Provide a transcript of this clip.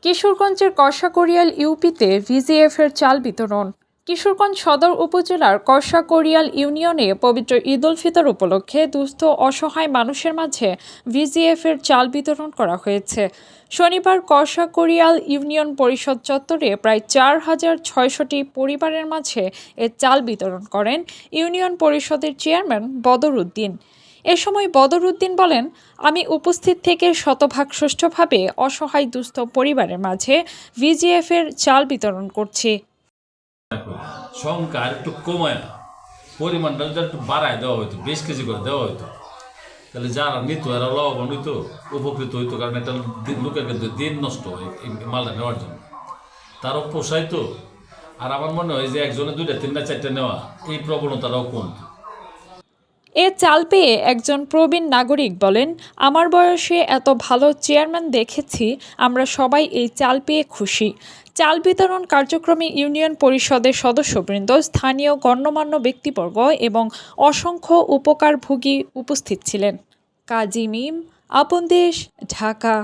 কিশোরগঞ্জের কর্ষাকড়িয়াল ইউপিতে ভিজিএফের চাল বিতরণ। কিশোরগঞ্জ সদর উপজেলার কর্ষাকড়িয়াল ইউনিয়নে পবিত্র ঈদ উল ফিতর উপলক্ষে দুস্থ অসহায় মানুষের মাঝে ভিজিএফের চাল বিতরণ করা হয়েছে। শনিবার কর্ষাকড়িয়াল ইউনিয়ন পরিষদ চত্বরে প্রায় 4,600টি পরিবারের মাঝে এ চাল বিতরণ করেন ইউনিয়ন পরিষদের চেয়ারম্যান বদর উদ্দিন। এ সময় বদর উদ্দিন বলেন, আমি উপস্থিত থেকে শতভাগ সুষ্ঠুভাবে অসহায় দুস্থ পরিবারের মাঝে ভিজিএফের চাল বিতরণ করছি। সংখ্যা একটু কমায় না, পরিমাণটা যদি একটু বাড়ায় দেওয়া হইতো, 20 কেজি করে দেওয়া হইতো, তাহলে যারা নিত এরা লাভবান হইতো, উপকৃত হইতো। কারণ একটা লোকের কিন্তু দিন নষ্ট হয় এই মালটা নেওয়ার জন্য, তারও পোষাইতো। আর আমার মনে হয় যে একজনে 2টা 3টা 4টা নেওয়া এই প্রবণতাটাও কমতো। এ চাল পেয়ে একজন প্রবীণ নাগরিক বলেন, আমার বয়সে এত ভালো চেয়ারম্যান দেখেছি, আমরা সবাই এই চাল পেয়ে খুশি। চাল বিতরণ কার্যক্রমে ইউনিয়ন পরিষদের সদস্যবৃন্দ, স্থানীয় গণ্যমান্য ব্যক্তিবর্গ এবং অসংখ্য উপকারভোগী উপস্থিত ছিলেন। কাজী মিম, আপন দেশ, ঢাকা।